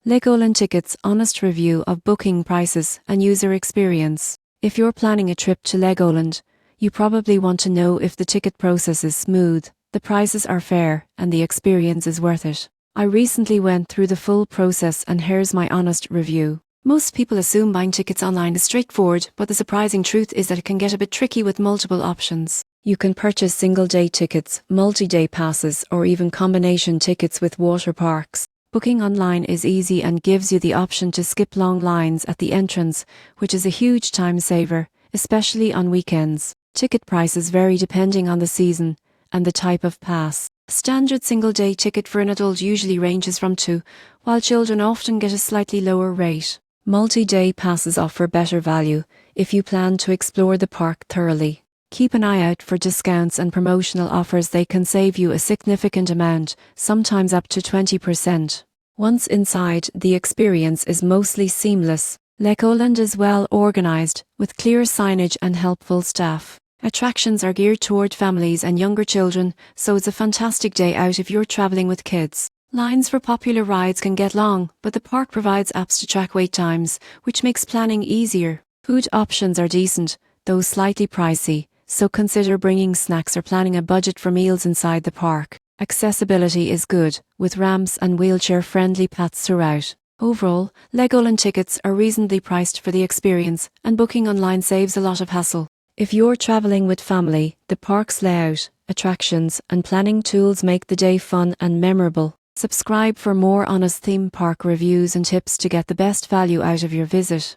LEGOLAND Tickets honest review of booking prices and user experience. If you're planning a trip to LEGOLAND, you probably want to know if the ticket process is smooth, the prices are fair, and the experience is worth it. I recently went through the full process and here's my honest review. Most people assume buying tickets online is straightforward, but the surprising truth is that it can get a bit tricky with multiple options. You can purchase single-day tickets, multi-day passes, or even combination tickets with water parks. Booking online is easy and gives you the option to skip long lines at the entrance, which is a huge time saver, especially on weekends. Ticket prices vary depending on the season and the type of pass. A standard single-day ticket for an adult usually ranges from $2, while children often get a slightly lower rate. Multi-day passes offer better value if you plan to explore the park thoroughly. Keep an eye out for discounts and promotional offers. They can save you a significant amount, sometimes up to 20%. Once inside, the experience is mostly seamless. LEGOLAND is well organized, with clear signage and helpful staff. Attractions are geared toward families and younger children, so it's a fantastic day out if you're traveling with kids. Lines for popular rides can get long, but the park provides apps to track wait times, which makes planning easier. Food options are decent, though slightly pricey, so consider bringing snacks or planning a budget for meals inside the park. Accessibility is good, with ramps and wheelchair-friendly paths throughout. Overall, LEGOLAND tickets are reasonably priced for the experience, and booking online saves a lot of hassle. If you're traveling with family, the park's layout, attractions, and planning tools make the day fun and memorable. Subscribe for more honest theme park reviews and tips to get the best value out of your visit.